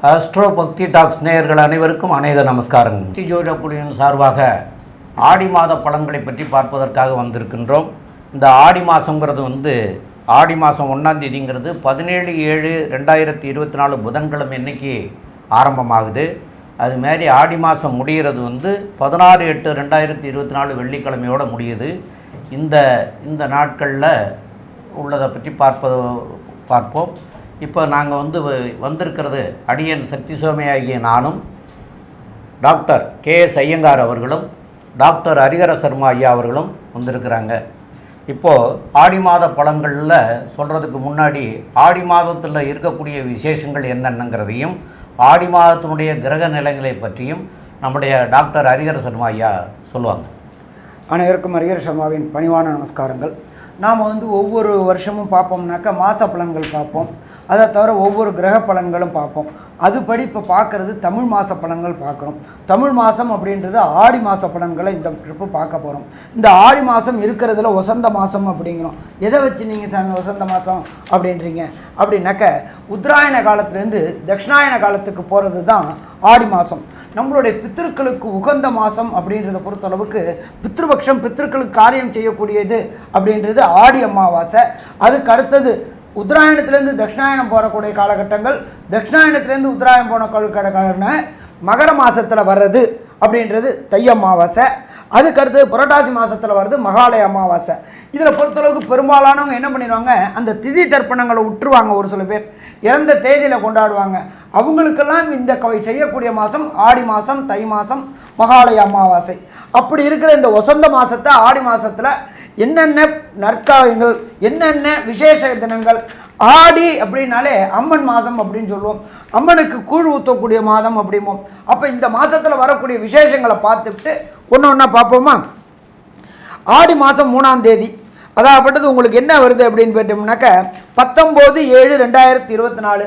Astro பக்தி tax நேயர்கள் அனைவருக்கும் அநேக நமஸ்காரங்கள். பக்தி ஜோதிட குழுவின் சார்பாக ஆடி மாத பலன்களை பற்றி பார்ப்பதற்காக வந்திருக்கின்றோம். இந்த ஆடி மாதங்கிறது ஆடி மாதம் 1ஆம் தேதிங்கிறது 17/7/2024 புதன்கிழமை அன்னைக்கு ஆரம்பமாகுது. அதுமாரி ஆடி மாதம் முடிகிறது 16/8/2024 வெள்ளிக்கிழமையோடு முடியுது. இந்த நாட்களில் உள்ளதை பற்றி பார்ப்போம். இப்போ நாங்கள் வந்திருக்கிறது அடியன் சக்தி சோமை ஆகிய நானும், டாக்டர் KS ஐயங்கார் அவர்களும், டாக்டர் ஹரிஹர சர்மா ஐயா அவர்களும் வந்திருக்கிறாங்க. இப்போது ஆடி மாத பலன்களில் சொல்கிறதுக்கு முன்னாடி ஆடி மாதத்தில் இருக்கக்கூடிய விசேஷங்கள் என்னென்னங்கிறதையும் ஆடி மாதத்தினுடைய கிரக நிலைகளை பற்றியும் நம்முடைய டாக்டர் ஹரிஹர சர்மா ஐயா சொல்லுவாங்க. அனைவருக்கும் ஹரிஹர சர்மாவின் பணிவான நமஸ்காரங்கள். நாம் ஒவ்வொரு வருஷமும் பார்ப்போம்னாக்கா மாத பலன்கள் பார்ப்போம். அதை தவிர ஒவ்வொரு கிரக பலன்களும் பார்ப்போம். அதுபடி இப்போ பார்க்குறது தமிழ் மாத பலன்கள் பார்க்குறோம். தமிழ் மாதம் அப்படின்றது ஆடி மாத பலன்களை இந்த ட்ரிப்பு பார்க்க போகிறோம். இந்த ஆடி மாதம் இருக்கிறதுல வசந்த மாதம் அப்படிங்கிறோம். எதை வச்சு நீங்கள் சாமி வசந்த மாதம் அப்படின்றீங்க அப்படின்னாக்க, உத்தராயண காலத்துலேருந்து தட்சிணாயன காலத்துக்கு போகிறது தான் ஆடி மாதம். நம்மளுடைய பித்திருக்களுக்கு உகந்த மாதம் அப்படின்றத பொறுத்தளவுக்கு பித்ருபக்ஷம், பித்திருக்களுக்கு காரியம் செய்யக்கூடியது அப்படின்றது ஆடி அமாவாசை. அதுக்கு அடுத்தது உத்தராயணத்துலேருந்து தட்சிணாயனம் போகக்கூடிய காலகட்டங்கள், தட்சிணாயனத்துலேருந்து உத்தராயணம் போன காலகட்டங்கள்னு மகர மாதத்தில் வர்றது அப்படின்றது தை அமாவாசை. அதுக்கடுத்து புரட்டாசி மாதத்தில் வர்றது மகாலய அமாவாசை. இதில் பொறுத்தளவுக்கு பெரும்பாலானவங்க என்ன பண்ணிடுவாங்க, அந்த திதி தர்ப்பணங்களை விட்டுருவாங்க. ஒரு சில பேர் இறந்த தேதியில் கொண்டாடுவாங்க. அவங்களுக்கெல்லாம் இந்த செய்யக்கூடிய மாதம் ஆடி மாதம், தை மாதம், மகாலய அமாவாசை. அப்படி இருக்கிற இந்த வசந்த மாதத்தை ஆடி மாதத்தில் என்னென்ன நற்காலங்கள், என்னென்ன விசேஷ தினங்கள். ஆடி அப்படின்னாலே அம்மன் மாதம் அப்படின்னு சொல்லுவோம். அம்மனுக்கு கூழ் ஊற்றக்கூடிய மாதம் அப்படிம்போம். அப்போ இந்த மாதத்தில் வரக்கூடிய விசேஷங்களை பார்த்துட்டு ஒன்று ஒன்றா பார்ப்போமா. ஆடி மாதம் 3ஆம் தேதி அதாகப்பட்டது உங்களுக்கு என்ன வருது அப்படின்னு கேட்டோம்னாக்க 19/7/2024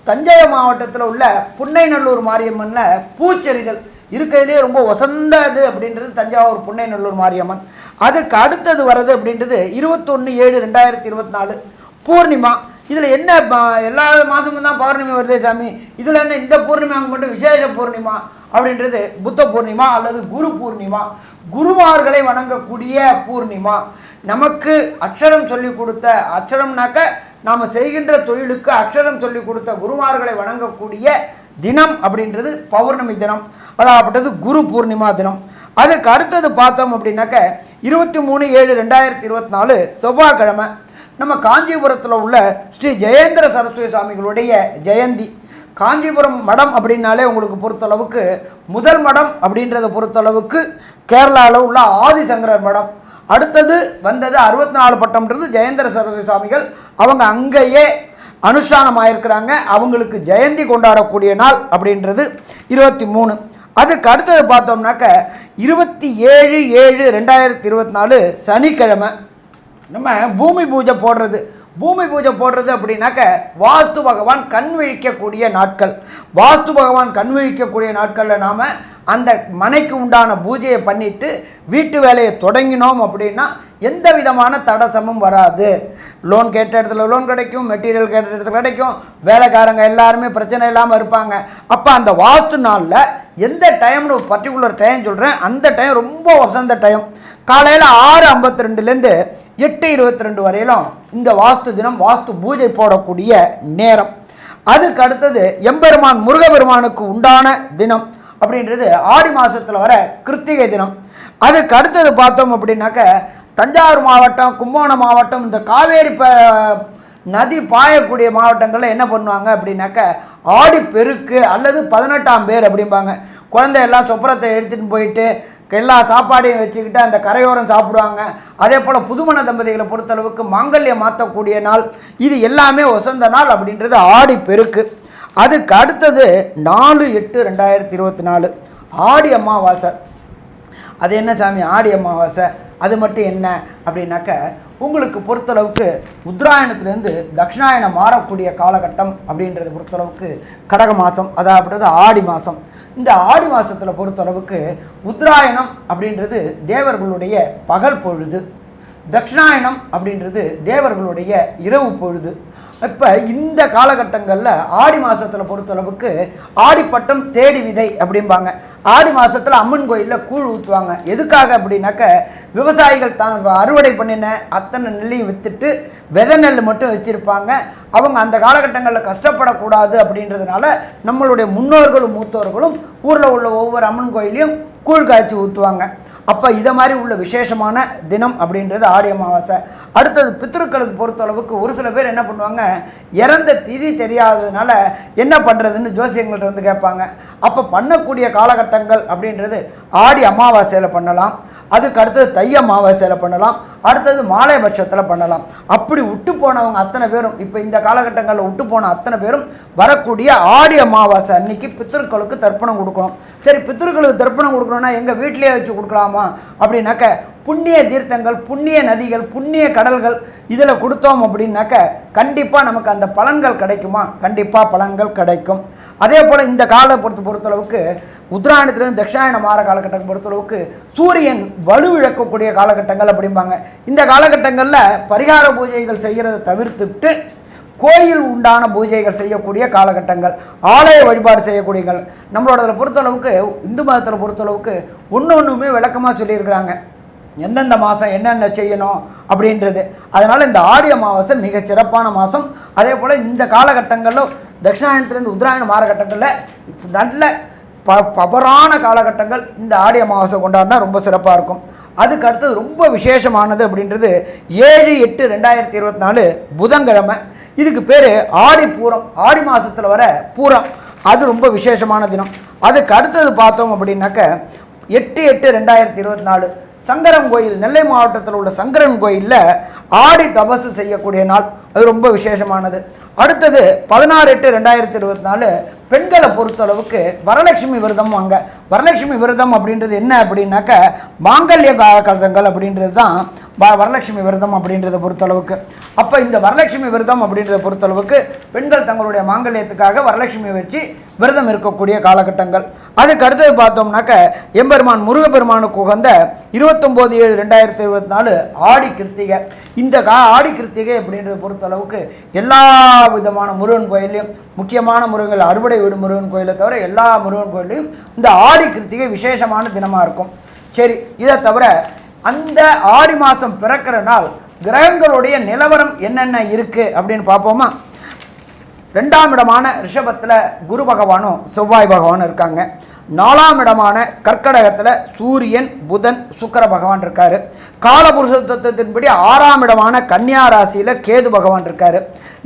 தஞ்சை மாவட்டத்தில் உள்ள புன்னைநல்லூர் மாரியம்மனில் பூச்செறிதல் இருக்கிறதுலே ரொம்ப வசந்தது அப்படின்றது தஞ்சாவூர் புன்னைநல்லூர் மாரியம்மன். அதுக்கு அடுத்தது வர்றது அப்படின்றது 21/7/2024 பூர்ணிமா. இதில் என்ன, எல்லா மாதமும் தான் பௌர்ணமி வருதே சாமி, இதில் என்ன இந்த பூர்ணிமாவுக்கு மட்டும் விசேஷ பூர்ணிமா அப்படின்றது புத்த பூர்ணிமா அல்லது குரு பூர்ணிமா. குருமார்களை வணங்கக்கூடிய பூர்ணிமா. நமக்கு அக்ஷரம் சொல்லி கொடுத்த, அக்ஷரம்னாக்க நாம் செய்கின்ற தொழிலுக்கு அக்ஷரம் சொல்லி கொடுத்த குருமார்களை வணங்கக்கூடிய தினம் அப்படின்றது பௌர்ணமி தினம், அதாகப்பட்டது குரு பூர்ணிமா தினம். அதுக்கு அடுத்தது பார்த்தோம் அப்படின்னாக்க 23/7/2024 செவ்வாய்க்கிழமை நம்ம காஞ்சிபுரத்தில் உள்ள ஸ்ரீ ஜெயேந்திர சரஸ்வதி சுவாமிகளுடைய ஜெயந்தி. காஞ்சிபுரம் மடம் அப்படின்னாலே உங்களுக்கு பொறுத்தளவுக்கு முதல் மடம் அப்படின்றத பொறுத்தளவுக்கு கேரளாவில் உள்ள ஆதிசங்கரர் மடம். அடுத்தது வந்தது 64 பட்டம்ன்றது ஜெயேந்திர சரஸ்வதி சுவாமிகள். அவங்க அங்கேயே அனுஷ்டானம் ஆயிருக்கிறாங்க. அவங்களுக்கு ஜெயந்தி கொண்டாடக்கூடிய நாள் அப்படின்றது 23. அதுக்கு அடுத்தது பார்த்தோம்னாக்க 27/7/2024 சனிக்கிழமை நம்ம பூமி பூஜை போடுறது. பூமி பூஜை போடுறது அப்படின்னாக்க வாஸ்து பகவான் கண் விழிக்கக்கூடிய நாட்கள். வாஸ்து பகவான் கண் விழிக்கக்கூடிய நாட்களில் நாம் அந்த மனைக்கு உண்டான பூஜையை பண்ணிவிட்டு வீட்டு வேலையை தொடங்கினோம் அப்படின்னா எந்த விதமான தடசமும் வராது. லோன் கேட்ட இடத்துல லோன் கிடைக்கும், மெட்டீரியல் கேட்ட இடத்துல கிடைக்கும், வேலைக்காரங்க எல்லாருமே பிரச்சனை இல்லாமல் இருப்பாங்க. அப்போ அந்த வாஸ்து நாளில் எந்த டைம்னு ஒரு பர்டிகுலர் டைம் சொல்கிறேன், அந்த டைம் ரொம்ப வசந்த டைம். காலையில் 6:52லேருந்து 8:22 வரையிலும் இந்த வாஸ்து தினம், வாஸ்து பூஜை போடக்கூடிய நேரம். அதுக்கு அடுத்தது எம்பெருமான் முருகபெருமானுக்கு உண்டான தினம் அப்படின்றது ஆடி மாதத்தில் வர கிருத்திகை தினம். அதுக்கு அடுத்தது பார்த்தோம் அப்படின்னாக்க தஞ்சாவூர் மாவட்டம், கும்பகோணம் மாவட்டம், இந்த காவேரி நதி பாயக்கூடிய மாவட்டங்களில் என்ன பண்ணுவாங்க அப்படின்னாக்க ஆடி பெருக்கு அல்லது 18ஆம் பேர் அப்படிம்பாங்க. குழந்தையெல்லாம் சொப்பரத்தை எடுத்துகிட்டு போயிட்டு எல்லா சாப்பாடையும் வச்சுக்கிட்டு அந்த கரையோரம் சாப்பிடுவாங்க. அதே போல் புதுமண தம்பதிகளை பொறுத்தளவுக்கு மாங்கல்யம் மாற்றக்கூடிய நாள். இது எல்லாமே வசந்த நாள் அப்படின்றது ஆடி பெருக்கு. அதுக்கு அடுத்தது 4/8/2024 ஆடி அமாவாசை. அது என்ன சாமி ஆடி அமாவாசை, அது மட்டும் என்ன அப்படின்னாக்க உங்களுக்கு பொறுத்தளவுக்கு உத்தராயணத்துலேருந்து தட்சிணாயனம் மாறக்கூடிய காலகட்டம் அப்படின்றத பொறுத்தளவுக்கு கடக மாதம், அதாவது ஆடி மாதம். இந்த ஆடி மாதத்தில் பொறுத்தளவுக்கு உத்தராயணம் அப்படின்றது தேவர்களுடைய பகல் பொழுது, தட்சிணாயனம் அப்படின்றது தேவர்களுடைய இரவு பொழுது. இப்போ இந்த காலகட்டங்களில் ஆடி மாதத்தில் பொறுத்தளவுக்கு ஆடிப்பட்டம் தேடி விதை அப்படிம்பாங்க. ஆடி மாதத்தில் அம்மன் கோயிலில் கூழ் ஊற்றுவாங்க. எதுக்காக அப்படின்னாக்க விவசாயிகள் தான் அறுவடை பண்ணின அத்தனை நெல்லையும் விற்றுட்டு விதை நெல் மட்டும் வச்சுருப்பாங்க. அவங்க அந்த காலகட்டங்களில் கஷ்டப்படக்கூடாது அப்படின்றதுனால நம்மளுடைய முன்னோர்களும் மூத்தோர்களும் ஊரில் உள்ள ஒவ்வொரு அம்மன் கோயிலையும் கூழ் காய்ச்சி ஊற்றுவாங்க. அப்போ இதை மாதிரி உள்ள விசேஷமான தினம் அப்படின்றது ஆடி அமாவாசை. அடுத்தது பித்ருக்களுக்கு பொறுத்தளவுக்கு ஒரு சில பேர் என்ன பண்ணுவாங்க, இறந்த திதி தெரியாததுனால என்ன பண்ணுறதுன்னு ஜோசியங்கள்ட்ட வந்து கேட்பாங்க. அப்போ பண்ணக்கூடிய காலகட்டங்கள் அப்படின்றது ஆடி அமாவாசையில் பண்ணலாம், அதுக்கு அடுத்தது தை அமாவாசையில் பண்ணலாம், அடுத்தது மாலைபட்சத்தில் பண்ணலாம். அப்படி விட்டு போனவங்க அத்தனை பேரும் இப்போ இந்த காலகட்டங்களில் விட்டு போன அத்தனை பேரும் வரக்கூடிய ஆடி அமாவாசை அன்னைக்கு பித்ருக்களுக்கு தர்ப்பணம் கொடுக்கணும். சரி, பித்ருக்களுக்கு தர்ப்பணம் கொடுக்கணும்னா எங்கள் வீட்டிலேயே வச்சு கொடுக்கலாமா அப்படின்னாக்க புண்ணிய தீர்த்தங்கள், புண்ணிய நதிகள், புண்ணிய கடல்கள் இதில் கொடுத்தோம் அப்படின்னாக்க கண்டிப்பாக நமக்கு அந்த பலன்கள் கிடைக்குமா? கண்டிப்பாக பலன்கள் கிடைக்கும். அதே போல் இந்த காலை பொறுத்தளவுக்கு உத்தராயணத்திலிருந்து தட்சிணாயன மாற காலகட்டம் பொறுத்தளவுக்கு சூரியன் வலுவிழக்கக்கூடிய காலகட்டங்கள் அப்படிம்பாங்க. இந்த காலகட்டங்களில் பரிகார பூஜைகள் செய்கிறத தவிர்த்துவிட்டு கோயில் உண்டான பூஜைகள் செய்யக்கூடிய காலகட்டங்கள், ஆலய வழிபாடு செய்யக்கூடியங்கள். நம்மளோட பொறுத்தளவுக்கு இந்து மதத்தில் பொறுத்தளவுக்கு ஒன்றுமே விளக்கமாக சொல்லியிருக்கிறாங்க, எந்தெந்த மாதம் என்னென்ன செய்யணும் அப்படின்றது. அதனால் இந்த ஆடி அமாவாசை மிக சிறப்பான மாதம். அதே போல் இந்த காலகட்டங்களில் தட்சிணாயனத்திலேருந்து உத்தராயண மாறகட்டங்களில் நல்ல பவரான காலகட்டங்கள் இந்த ஆடி அமாவாசை கொண்டாடினா ரொம்ப சிறப்பாக இருக்கும். அதுக்கு அடுத்தது ரொம்ப விசேஷமானது அப்படின்றது 7/8/2024 புதன்கிழமை. இதுக்கு பேர் ஆடி பூரம். ஆடி மாதத்தில் வர பூரம் அது ரொம்ப விசேஷமான தினம். அதுக்கு அடுத்தது பார்த்தோம் அப்படின்னாக்க 8/8/2024 சங்கரன் கோயில், நெல்லை மாவட்டத்தில் உள்ள சங்கரன் கோயிலில் ஆடி தபசு செய்யக்கூடிய நாள். அது ரொம்ப விசேஷமானது. அடுத்தது 16/8/2024 பெண்களை பொறுத்தளவுக்கு வரலட்சுமி விரதம் வாங்க. வரலட்சுமி விரதம் அப்படின்றது என்ன அப்படின்னாக்க மாங்கல்ய காலகட்டங்கள் அப்படின்றது தான் வரலட்சுமி விரதம் அப்படின்றத பொறுத்தளவுக்கு. அப்போ இந்த வரலட்சுமி விரதம் அப்படின்றத பொறுத்தளவுக்கு பெண்கள் தங்களுடைய மாங்கல்யத்துக்காக வரலட்சுமி வச்சு விரதம் இருக்கக்கூடிய காலகட்டங்கள். அதுக்கு அடுத்தது பார்த்தோம்னாக்க எம்பெருமான் முருகப்பெருமானுக்கு உகந்த 29/7/2024 ஆடி கிருத்திகை. இந்த ஆடி கிருத்திகை அப்படின்றத பொறுத்தளவுக்கு எல்லா விதமான முருகன் கோயிலையும், முக்கியமான முருகன் அறுவடை வீடு முருகன் கோயிலை தவிர எல்லா முருகன் கோயிலையும் இந்த ஆடி கிருத்திகை விசேஷமான தினமாக இருக்கும். சரி, இதை தவிர அந்த ஆடி மாதம் பிறக்கிற நாள் கிரகங்களுடைய நிலவரம் என்னென்ன இருக்குது அப்படின்னு பார்ப்போமா? 2ஆம் இடமான ரிஷபத்தில் குரு பகவானும் செவ்வாய் பகவானும் இருக்காங்க. 4ஆம் இடமான கர்க்கடகத்தில் சூரியன், புதன், சுக்கிர பகவான் இருக்கார். காலபுருஷ தத்துவத்தின்படி 6ஆம் இடமான கன்னியா ராசியில் கேது பகவான் இருக்கார்.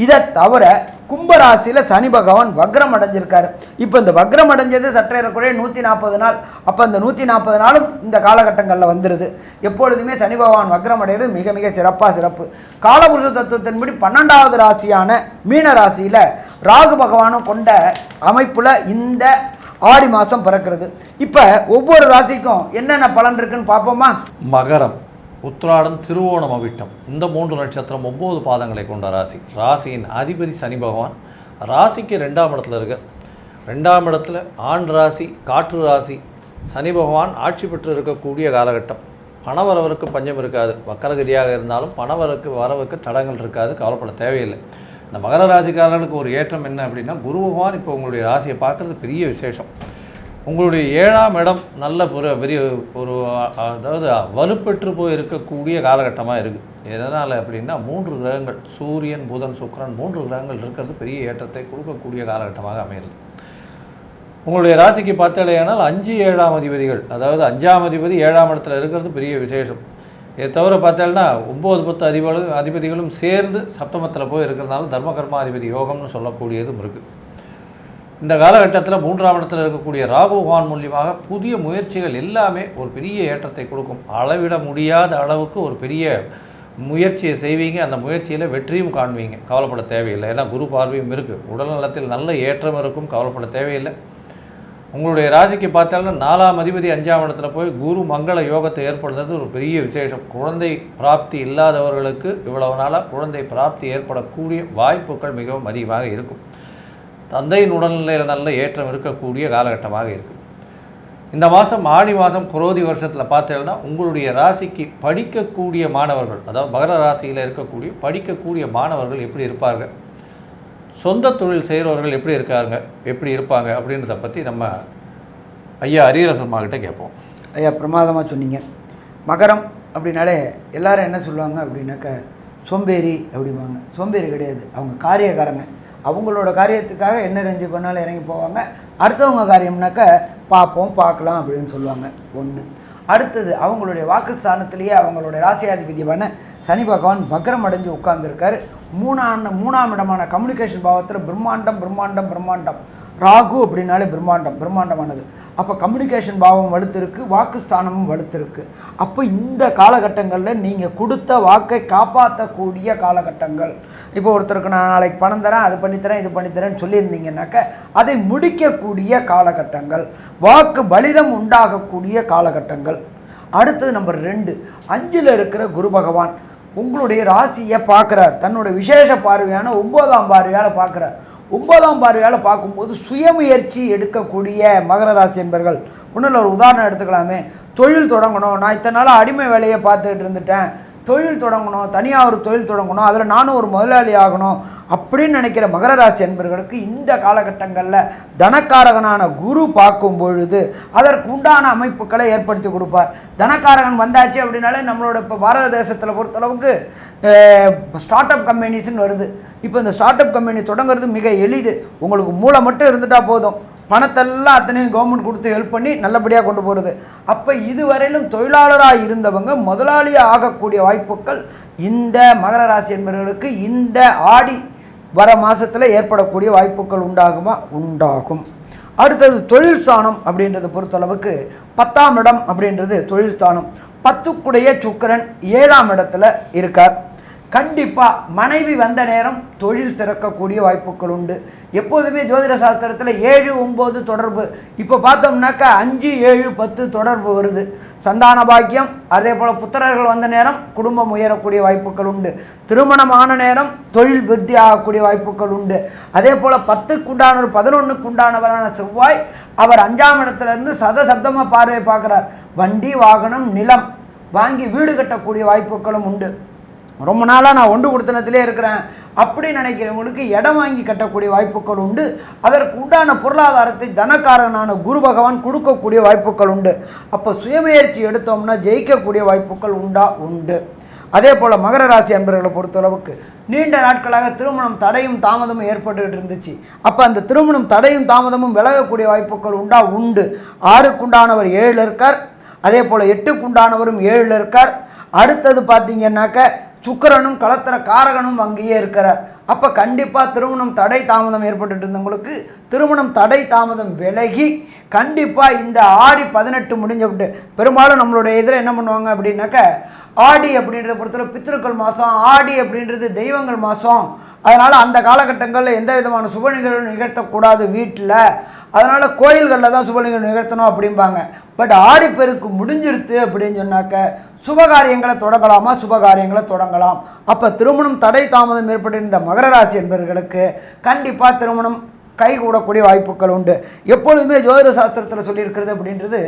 இதை தவிர கும்பராசியில் சனி பகவான் வக்ரம் அடைஞ்சிருக்காரு. இப்போ இந்த வக்ரம் அடைஞ்சது சற்றேறக்குறைய 140 நாள். அப்போ இந்த 140 நாளும் இந்த காலகட்டங்களில் வந்துடுது. எப்பொழுதுமே சனி பகவான் வக்ரம் அடைகிறது மிக மிக சிறப்பு. காலபுருஷ தத்துவத்தின்படி 12வது ராசியான மீன ராசியில் ராகு பகவானும் கொண்ட அமைப்பில் இந்த ஆடி மாதம் பிறக்கிறது. இப்போ ஒவ்வொரு ராசிக்கும் என்னென்ன பலன் இருக்குன்னு பார்ப்போமா? மகரம், உத்திராடம், திருவோணம், அவிட்டம் இந்த 3 நட்சத்திரம் 9 பாதங்களை கொண்ட ராசி. ராசியின் அதிபதி சனி பகவான். ராசிக்கு 2ஆம் இடத்துல இருக்கு. 2ஆம் இடத்துல ஆண் ராசி, காற்று ராசி. சனி பகவான் ஆட்சி பெற்று இருக்கக்கூடிய காலகட்டம். பணவரவருக்கு பஞ்சம் இருக்காது. வக்கரகதியாக இருந்தாலும் வரவுக்கு தடங்கள் இருக்காது. கவலைப்பட தேவையில்லை. இந்த மகர ராசிக்காரர்களுக்கு ஒரு ஏற்றம் என்ன அப்படின்னா, குரு பகவான் இப்போ உங்களுடைய ராசியை பார்க்குறது பெரிய விசேஷம். உங்களுடைய 7ஆம் இடம் நல்ல ஒரு அதாவது வலுப்பெற்று போய் இருக்கக்கூடிய காலகட்டமாக இருக்குது. எதனால் அப்படின்னா 3 கிரகங்கள் சூரியன், புதன், சுக்கிரன் 3 கிரகங்கள் இருக்கிறது பெரிய ஏற்றத்தை கொடுக்கக்கூடிய காலகட்டமாக அமைகிறது. உங்களுடைய ராசிக்கு பார்த்தாலேயானால் 5, 7ஆம் அதிபதிகள், அதாவது 5ஆம் அதிபதி 7ஆம் இடத்துல இருக்கிறது பெரிய விசேஷம். இதை தவிர பார்த்தால்னா 9, 10 அதிபதிகளும் சேர்ந்து சப்தமத்தில் போய் இருக்கிறதுனால தர்மகர்மாதிபதி யோகம்னு சொல்லக்கூடியதும் இருக்குது. இந்த காலகட்டத்தில் 3ஆம் இடத்தில் இருக்கக்கூடிய ராகு பகவான் மூலியமாக புதிய முயற்சிகள் எல்லாமே ஒரு பெரிய ஏற்றத்தை கொடுக்கும். அளவிட முடியாத அளவுக்கு ஒரு பெரிய முயற்சியை செய்வீங்க. அந்த முயற்சியில் வெற்றியும் காண்பீங்க. கவலைப்பட தேவையில்லை. ஏன்னா குரு பார்வையும் இருக்குது. உடல்நலத்தில் நல்ல ஏற்றம் இருக்கும். கவலைப்பட தேவையில்லை. உங்களுடைய ராசிக்கு பார்த்தாலும் 4ஆம் அதிபதி 5ஆம் இடத்துல போய் குரு மங்கள யோகத்தை ஏற்படுத்துறது ஒரு பெரிய விசேஷம். குழந்தை பிராப்தி இல்லாதவர்களுக்கு இவ்வளவு நாளாக குழந்தை பிராப்தி ஏற்படக்கூடிய வாய்ப்புகள் மிகவும் அதிகமாக இருக்கும். தந்தையின் உடல்நிலையில் நல்ல ஏற்றம் இருக்கக்கூடிய காலகட்டமாக இருக்குது. இந்த மாதம் ஆடி மாதம் குரோதி வருஷத்தில் பார்த்தீங்கன்னா உங்களுடைய ராசிக்கு படிக்கக்கூடிய மாணவர்கள், அதாவது மகர ராசியில் இருக்கக்கூடிய படிக்கக்கூடிய மாணவர்கள் எப்படி இருப்பார்கள்? சொந்த தொழில் செய்கிறவர்கள் எப்படி இருப்பாங்க அப்படின்றத பற்றி நம்ம ஐயா அரியரசம்மா கிட்ட கேட்போம். ஐயா பிரமாதமாக சொன்னீங்க. மகரம் அப்படின்னாலே எல்லாரும் என்ன சொல்லுவாங்க அப்படின்னாக்க சோம்பேறி அப்படிம்பாங்க. சோம்பேறி கிடையாது, அவங்க காரியக்காரங்க. அவங்களோட காரியத்துக்காக என்ன ரெஞ்சு பண்ணாலும் இறங்கி போவாங்க. அடுத்தவங்க காரியம்னாக்க பார்க்கலாம் அப்படின்னு சொல்லுவாங்க. ஒன்று. அடுத்தது அவங்களுடைய வாக்குஸ்தானத்திலேயே அவங்களுடைய ராசியாதிபதியான சனி பகவான் வக்ரம் அடைஞ்சு உட்கார்ந்துருக்காரு. மூணாம் இடமான கம்யூனிகேஷன் பாவத்தில் பிரம்மாண்டம். ராகு அப்படின்னாலே பிரம்மாண்டமானது. அப்போ கம்யூனிகேஷன் பாவம் வலுத்திருக்கு, வாக்குஸ்தானமும் வலுத்திருக்கு. அப்போ இந்த காலகட்டங்களில் நீங்கள் கொடுத்த வாக்கை காப்பாற்றக்கூடிய காலகட்டங்கள். இப்போ ஒருத்தருக்கு நான் நாளைக்கு பணம் தரேன், அது பண்ணித்தரேன், இது பண்ணித்தரேன்னு சொல்லியிருந்தீங்கன்னாக்க அதை முடிக்கக்கூடிய காலகட்டங்கள், வாக்கு பலிதம் உண்டாகக்கூடிய காலகட்டங்கள். அடுத்தது நம்பர் 2, 5ல் இருக்கிற குரு பகவான் உங்களுடைய ராசியை பார்க்குறார். தன்னோட விசேஷ பார்வையான 9ஆம் பார்வையால் பார்க்குறார். 9ஆம் பார்வையால் பார்க்கும்போது சுயமுயற்சி எடுக்கக்கூடிய மகர ராசி என்பர்கள். ஒன்றும் ஒரு உதாரணம் எடுத்துக்கலாமே. தொழில் தொடங்கணும், நான் இத்தனை நாளாக அடிமை வேலையை பார்த்துக்கிட்டு இருந்துட்டேன், தொழில் தொடங்கணும், தனியாக ஒரு தொழில் தொடங்கணும், அதில் நானும் ஒரு முதலாளி ஆகணும் அப்படின்னு நினைக்கிற மகர ராசி என்பர்களுக்கு இந்த காலகட்டங்களில் தனக்காரகனான குரு பார்க்கும் பொழுது அதற்கு உண்டான அமைப்புகளை ஏற்படுத்தி கொடுப்பார். தனக்காரகன் வந்தாச்சு அப்படின்னாலே நம்மளோட இப்போ பாரத தேசத்தில் பொறுத்தளவுக்கு ஸ்டார்ட் அப் கம்பெனிஸ்ன்னு வருது. இப்போ இந்த ஸ்டார்ட் அப் கம்பெனி தொடங்குறது மிக எளிது. உங்களுக்கு மூளை மட்டும் இருந்துட்டால் போதும், பணத்தெல்லாம் அத்தனையும் கவர்மெண்ட் கொடுத்து ஹெல்ப் பண்ணி நல்லபடியாக கொண்டு போகிறது. அப்போ இதுவரையிலும் தொழிலாளராக இருந்தவங்க முதலாளியாக ஆகக்கூடிய வாய்ப்புகள் இந்த மகர ராசி என்பவர்களுக்கு இந்த ஆடி வர மாதத்தில் ஏற்படக்கூடிய வாய்ப்புகள் உண்டாகும். அடுத்தது தொழில் ஸ்தானம் அப்படின்றத பொறுத்தளவுக்கு 10ஆம் இடம் அப்படின்றது தொழில் ஸ்தானம். 10க்குடைய சுக்கிரன் 7ஆம் இடத்துல இருக்கார். கண்டிப்பாக மனைவி வந்த நேரம் தொழில் சிறக்கக்கூடிய வாய்ப்புகள் உண்டு. எப்போதுமே ஜோதிட சாஸ்திரத்தில் 7, 9 தொடர்பு. இப்போ பார்த்தோம்னாக்கா 5, 7, 10 தொடர்பு வருது. சந்தான பாக்கியம், அதே போல் புத்திரர்கள் வந்த நேரம் குடும்பம் உயரக்கூடிய வாய்ப்புகள் உண்டு. திருமணமான நேரம் தொழில் விருத்தி ஆகக்கூடிய வாய்ப்புகள் உண்டு. அதே போல் 10க்கு உண்டானவர் 11க்கு உண்டானவரான செவ்வாய் அவர் 5ஆம் இடத்துலேருந்து சதசப்தமாக பார்வை பார்க்குறார். வண்டி வாகனம் நிலம் வாங்கி வீடு கட்டக்கூடிய வாய்ப்புகளும் உண்டு. ரொம்ப நாளாக நான் ஒன்று கொடுத்தனத்திலே இருக்கிறேன் அப்படி நினைக்கிறவங்களுக்கு இடம் வாங்கி கட்டக்கூடிய வாய்ப்புகள் உண்டு. அதற்கு உண்டான பொருளாதாரத்தை தனக்காரனான குரு பகவான் கொடுக்கக்கூடிய வாய்ப்புகள் உண்டு. அப்போ சுயமுயற்சி எடுத்தோம்னா ஜெயிக்கக்கூடிய வாய்ப்புகள் உண்டு. அதே போல் மகர ராசி அன்பர்களை பொறுத்தளவுக்கு நீண்ட நாட்களாக திருமணம் தடையும் தாமதமும் ஏற்பட்டுகிட்டு இருந்துச்சு. அப்போ அந்த திருமணம் தடையும் தாமதமும் விலகக்கூடிய வாய்ப்புகள் உண்டு. 6க்கு உண்டானவர் 7ல் இருக்கார். அதே போல் 8க்கு உண்டானவரும் 7ல் இருக்கார். அடுத்தது பார்த்தீங்கன்னாக்க சுக்கிரனும் களத்திர காரகனும் அங்கேயே இருக்கிறார். அப்போ கண்டிப்பாக திருமணம் தடை தாமதம் ஏற்பட்டு இருந்தவங்களுக்கு திருமணம் தடை தாமதம் விலகி கண்டிப்பாக இந்த ஆடி 18 முடிஞ்சவிட்டு பெரும்பாலும் நம்மளுடைய இதில் என்ன பண்ணுவாங்க அப்படின்னாக்க ஆடி அப்படின்றத பொறுத்தவரை பித்திருக்கள் மாதம், ஆடி அப்படின்றது தெய்வங்கள் மாதம். அதனால் அந்த காலகட்டங்களில் எந்த விதமான சுப நிகழ்வு நிகழ்த்தக்கூடாது வீட்டில். அதனால் கோயில்களில் தான் சுப நிகழ்வு நிகழ்த்தணும் அப்படிம்பாங்க. பட் ஆடிப்பெருக்கு முடிஞ்சிருத்து அப்படின்னு சொன்னாக்க சுபகாரியங்களை தொடங்கலாமா? சுபகாரியங்களை தொடங்கலாம். அப்போ திருமணம் தடை தாமதம் ஏற்பட்டிருந்த மகர ராசி என்பவர்களுக்கு கண்டிப்பாக திருமணம் கைகூடக்கூடிய வாய்ப்புகள் உண்டு. எப்பொழுதுமே ஜோதிட சாஸ்திரத்தில் சொல்லியிருக்கிறது அப்படின்றது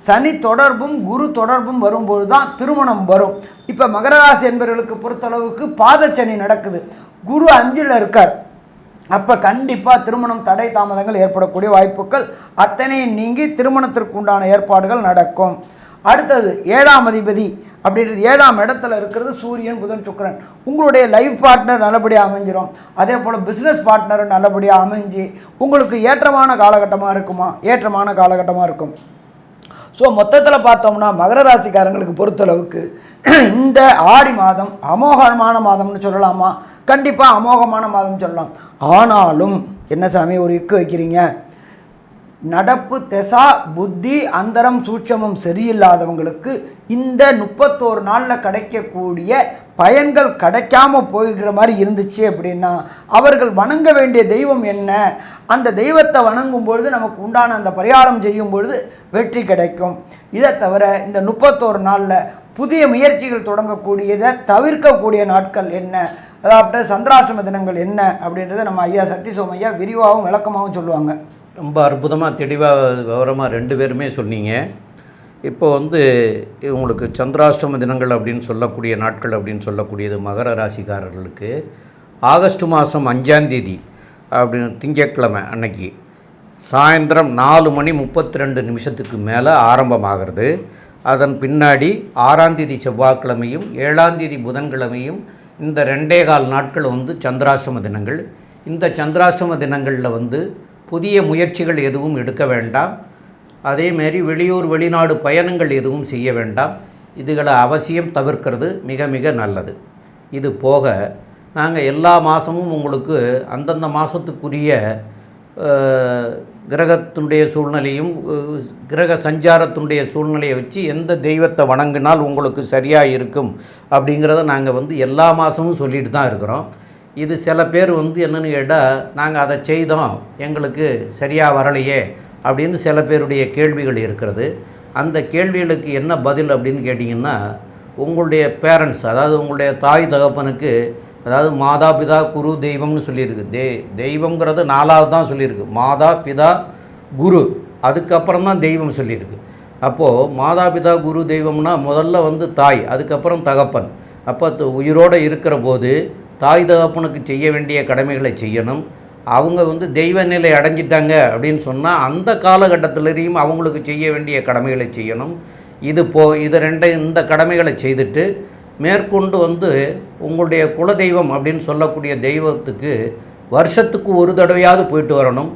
சனி தொடர்பும் குரு தொடர்பும் வரும்போது தான் திருமணம் வரும். இப்போ மகர ராசி என்பவர்களுக்கு பொறுத்தளவுக்கு பாதச்சனி நடக்குது, குரு 5ல் இருக்கார். அப்போ கண்டிப்பாக திருமணம் தடை தாமதங்கள் ஏற்படக்கூடிய வாய்ப்புகள் அத்தனையும் நீங்கி திருமணத்திற்கு உண்டான ஏற்பாடுகள் நடக்கும். அடுத்தது 7ஆம் அதிபதி அப்படின்றது 7ஆம் இடத்துல இருக்கிறது சூரியன், புதன், சுக்கிரன். உங்களுடைய லைஃப் பார்ட்னர் நல்லபடியாக அமைஞ்சிடும். அதே போல் பிஸ்னஸ் பார்ட்னரும் நல்லபடியாக அமைஞ்சு உங்களுக்கு ஏற்றமான காலகட்டமாக இருக்குமா? ஏற்றமான காலகட்டமாக இருக்கும். ஸோ மொத்தத்தில் பார்த்தோம்னா மகர ராசிக்காரங்களுக்கு பொறுத்தளவுக்கு இந்த ஆடி மாதம் அமோகமான மாதம்னு சொல்லலாமா? கண்டிப்பாக அமோகமான மாதம் சொல்லலாம். ஆனாலும் என்ன சாமி ஒரு இக்கு வைக்கிறீங்க? நடப்பு தெசா புத்தி அந்தரம் சூட்சமும் சரியில்லாதவங்களுக்கு இந்த 31 நாளில் கிடைக்கக்கூடிய பயன்கள் கிடைக்காம போய்கிற மாதிரி இருந்துச்சு அப்படின்னா அவர்கள் வணங்க வேண்டிய தெய்வம் என்ன? அந்த தெய்வத்தை வணங்கும் பொழுது நமக்கு உண்டான அந்த பரிகாரம் செய்யும் பொழுது வெற்றி கிடைக்கும். இதை தவிர இந்த 31 நாளில் புதிய முயற்சிகள் தொடங்கக்கூடியதை தவிர்க்கக்கூடிய நாட்கள் என்ன, அதாவது சந்திராசிரம தினங்கள் என்ன அப்படின்றத நம்ம ஐயா சக்தி சோமையா விரிவாகவும் விளக்கமாகவும் சொல்லுவாங்க. ரொம்ப அற்புதமாக தெளிவாக விவரமாக 2 பேருமே சொன்னீங்க. இப்போ உங்களுக்கு சந்திராஷ்டம தினங்கள் அப்படின்னு சொல்லக்கூடிய நாட்கள் அப்படின்னு சொல்லக்கூடியது மகர ராசிக்காரர்களுக்கு ஆகஸ்ட் மாதம் 5ஆம் தேதி அப்படின்னு திங்கட்கிழமை அன்னைக்கு சாயந்தரம் 4:32 மேலே ஆரம்பமாகிறது. அதன் பின்னாடி 6ஆம் தேதி செவ்வாய்க்கிழமையும் 7ஆம் தேதி புதன்கிழமையும் இந்த 2.25 நாட்கள் வந்து சந்திராஷ்டம தினங்கள். இந்த சந்திராஷ்டம தினங்களில் புதிய முயற்சிகள் எதுவும் எடுக்க வேண்டாம். அதேமாரி வெளியூர் வெளிநாடு பயணங்கள் எதுவும் செய்ய வேண்டாம். இதுகளை அவசியம் தவிர்க்கிறது மிக மிக நல்லது. இது போக நாங்கள் எல்லா மாதமும் உங்களுக்கு அந்தந்த மாதத்துக்குரிய கிரகத்தினுடைய சூழ்நிலையும் கிரக சஞ்சாரத்தினுடைய சூழ்நிலையை வச்சு எந்த தெய்வத்தை வணங்கினால் உங்களுக்கு சரியாக இருக்கும் அப்படிங்கிறத நாங்கள் எல்லா மாதமும் சொல்லிட்டு தான் இருக்கிறோம். இது சில பேர் என்னென்னு கேட்டால் நாங்கள் அதை செய்தோம் எங்களுக்கு சரியாக வரலையே அப்படின்னு சில பேருடைய கேள்விகள் இருக்கிறது. அந்த கேள்விகளுக்கு என்ன பதில் அப்படின்னு கேட்டிங்கன்னா, உங்களுடைய பேரண்ட்ஸ், அதாவது உங்களுடைய தாய் தகப்பனுக்கு, அதாவது மாதா பிதா குரு தெய்வம்னு சொல்லியிருக்கு. தெய்வங்கிறது 4வது தான் சொல்லியிருக்கு. மாதா பிதா குரு, அதுக்கப்புறம் தான் தெய்வம் சொல்லியிருக்கு. அப்போது மாதா பிதா குரு தெய்வம்னா முதல்ல தாய், அதுக்கப்புறம் தகப்பன். அப்போ உயிரோடு இருக்கிற போது தாய் தகப்பனுக்கு செய்ய வேண்டிய கடமைகளை செய்யணும். அவங்க தெய்வ நிலை அடைஞ்சிட்டாங்க அப்படின்னு சொன்னால் அந்த காலகட்டத்திலேயும் அவங்களுக்கு செய்ய வேண்டிய கடமைகளை செய்யணும். இது ரெண்டையும் இந்த கடமைகளை செய்துட்டு மேற்கொண்டு உங்களுடைய குலதெய்வம் அப்படின்னு சொல்லக்கூடிய தெய்வத்துக்கு வருஷத்துக்கு ஒரு தடவையாவது போயிட்டு வரணும்.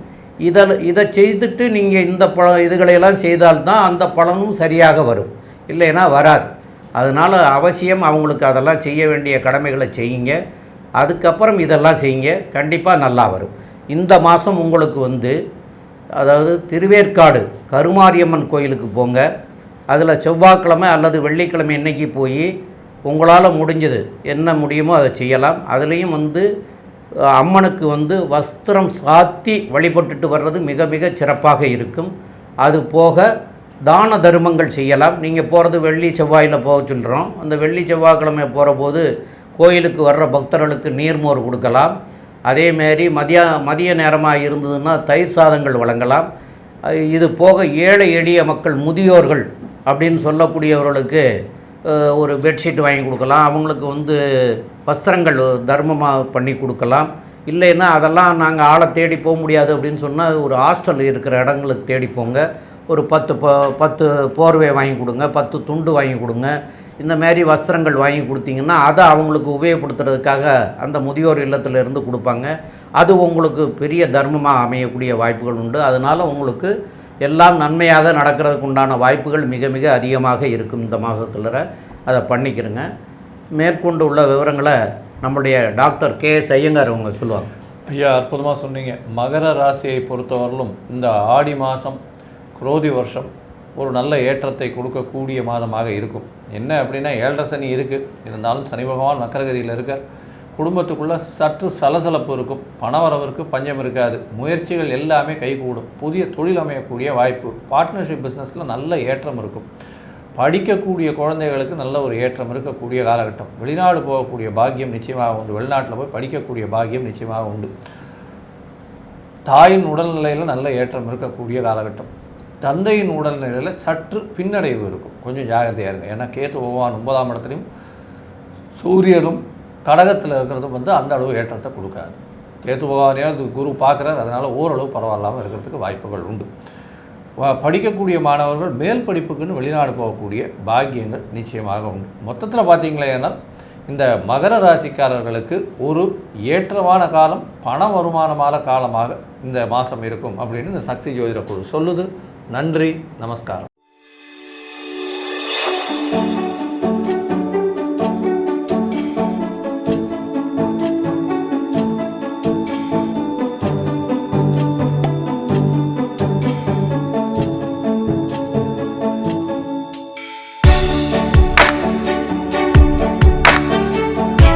இதை செய்துட்டு நீங்கள் இந்த இதுகளையெல்லாம் செய்தால்தான் அந்த பலனும் சரியாக வரும், இல்லைன்னா வராது. அதனால் அவசியம் அவங்களுக்கு அதெல்லாம் செய்ய வேண்டிய கடமைகளை செய்யுங்க. அதுக்கப்புறம் இதெல்லாம் செய்யுங்க, கண்டிப்பாக நல்லா வரும். இந்த மாதம் உங்களுக்கு அதாவது திருவேற்காடு கருமாரியம்மன் கோயிலுக்கு போங்க. அதில் செவ்வாய்க்கிழமை அல்லது வெள்ளிக்கிழமை இன்னைக்கு போய் உங்களால் முடிஞ்சது என்ன முடியுமோ அதை செய்யலாம். அதுலேயும் அம்மனுக்கு வஸ்திரம் சாத்தி வழிபட்டுட்டு வர்றது மிக மிக சிறப்பாக இருக்கும். அது போக தான தர்மங்கள் செய்யலாம். நீங்கள் போகிறது வெள்ளி செவ்வாயில் போக சொல்கிறோம். அந்த வெள்ளி செவ்வாய்க்கிழமை போகிற போது கோயிலுக்கு வர்ற பக்தர்களுக்கு நீர்மோர் கொடுக்கலாம். அதேமாரி மதிய நேரமாக இருந்ததுன்னா தயிர் சாதங்கள் வழங்கலாம். இது போக ஏழை எளிய மக்கள், முதியோர்கள் அப்படின்னு சொல்லக்கூடியவர்களுக்கு ஒரு பெட்ஷீட் வாங்கி கொடுக்கலாம். அவங்களுக்கு வஸ்திரங்கள் தர்மமாக பண்ணி கொடுக்கலாம். இல்லைன்னா அதெல்லாம் நாங்கள் ஆளை தேடி போக முடியாது அப்படின்னு சொன்னால் ஒரு ஹாஸ்டல் இருக்கிற இடங்களுக்கு தேடி போங்க. ஒரு 10 போர்வை வாங்கி கொடுங்க, 10 துண்டு வாங்கி கொடுங்க. இந்த மாதிரி வஸ்திரங்கள் வாங்கி கொடுத்தீங்கன்னா அதை அவங்களுக்கு உபயோகப்படுத்துறதுக்காக அந்த முதியோர் இல்லத்திலிருந்து கொடுப்பாங்க. அது உங்களுக்கு பெரிய தர்மமாக அமையக்கூடிய வாய்ப்புகள் உண்டு. அதனால் உங்களுக்கு எல்லாம் நன்மையாக நடக்கிறதுக்கு உண்டான வாய்ப்புகள் மிக மிக அதிகமாக இருக்கும். இந்த மாதத்தில் அதை பண்ணிக்கிறங்க. மேற்கொண்டு உள்ள விவரங்களை நம்முடைய டாக்டர் KS ஐயங்கார் அவங்க சொல்லுவாங்க. ஐயா, அற்புதமாக சொன்னீங்க. மகர ராசியை பொறுத்தவரையிலும் இந்த ஆடி மாதம் குரோதி வருஷம் ஒரு நல்ல ஏற்றத்தை கொடுக்கக்கூடிய மாதமாக இருக்கும். என்ன அப்படின்னா 7.5 சனி இருக்குது, இருந்தாலும் சனி பகவான் மக்கரகதியில் இருக்கார். குடும்பத்துக்குள்ளே சற்று சலசலப்பு இருக்கும். பணவரவிற்கு பஞ்சம் இருக்காது. முயற்சிகள் எல்லாமே கைகூடும். புதிய தொழில் அமையக்கூடிய வாய்ப்பு, பார்ட்னர்ஷிப் பிஸ்னஸில் நல்ல ஏற்றம் இருக்கும். படிக்கக்கூடிய குழந்தைகளுக்கு நல்ல ஒரு ஏற்றம் இருக்கக்கூடிய காலகட்டம். வெளிநாடு போகக்கூடிய பாக்கியம் நிச்சயமாக உண்டு. வெளிநாட்டில் போய் படிக்கக்கூடிய பாக்கியம் நிச்சயமாக உண்டு. தாயின் உடல்நிலையில் நல்ல ஏற்றம் இருக்கக்கூடிய காலகட்டம். தந்தையின் உடல்நிலையில் சற்று பின்னடைவு இருக்கும். கொஞ்சம் ஜாகிரதையாக இருங்க. ஏன்னா கேத்து பகவான் 9ஆம் இடத்துலையும் சூரியனும் கடகத்தில் இருக்கிறது அந்த அளவு ஏற்றத்தை கொடுக்காது. கேத்து பகவானையாவது குரு பார்க்குறார், அதனால் ஓரளவு பரவாயில்லாமல் இருக்கிறதுக்கு வாய்ப்புகள் உண்டு. படிக்கக்கூடிய மாணவர்கள் மேல் படிப்புக்குன்னு வெளிநாடு போகக்கூடிய பாக்கியங்கள் நிச்சயமாக உண்டு. மொத்தத்தில் பார்த்தீங்களேன்னா இந்த மகர ராசிக்காரர்களுக்கு ஒரு ஏற்றமான காலம், பண வருமானமான காலமாக இந்த மாதம் இருக்கும் அப்படின்னு இந்த சக்தி ஜோதிட குழு சொல்லுது. நன்றி, நமஸ்காரம்.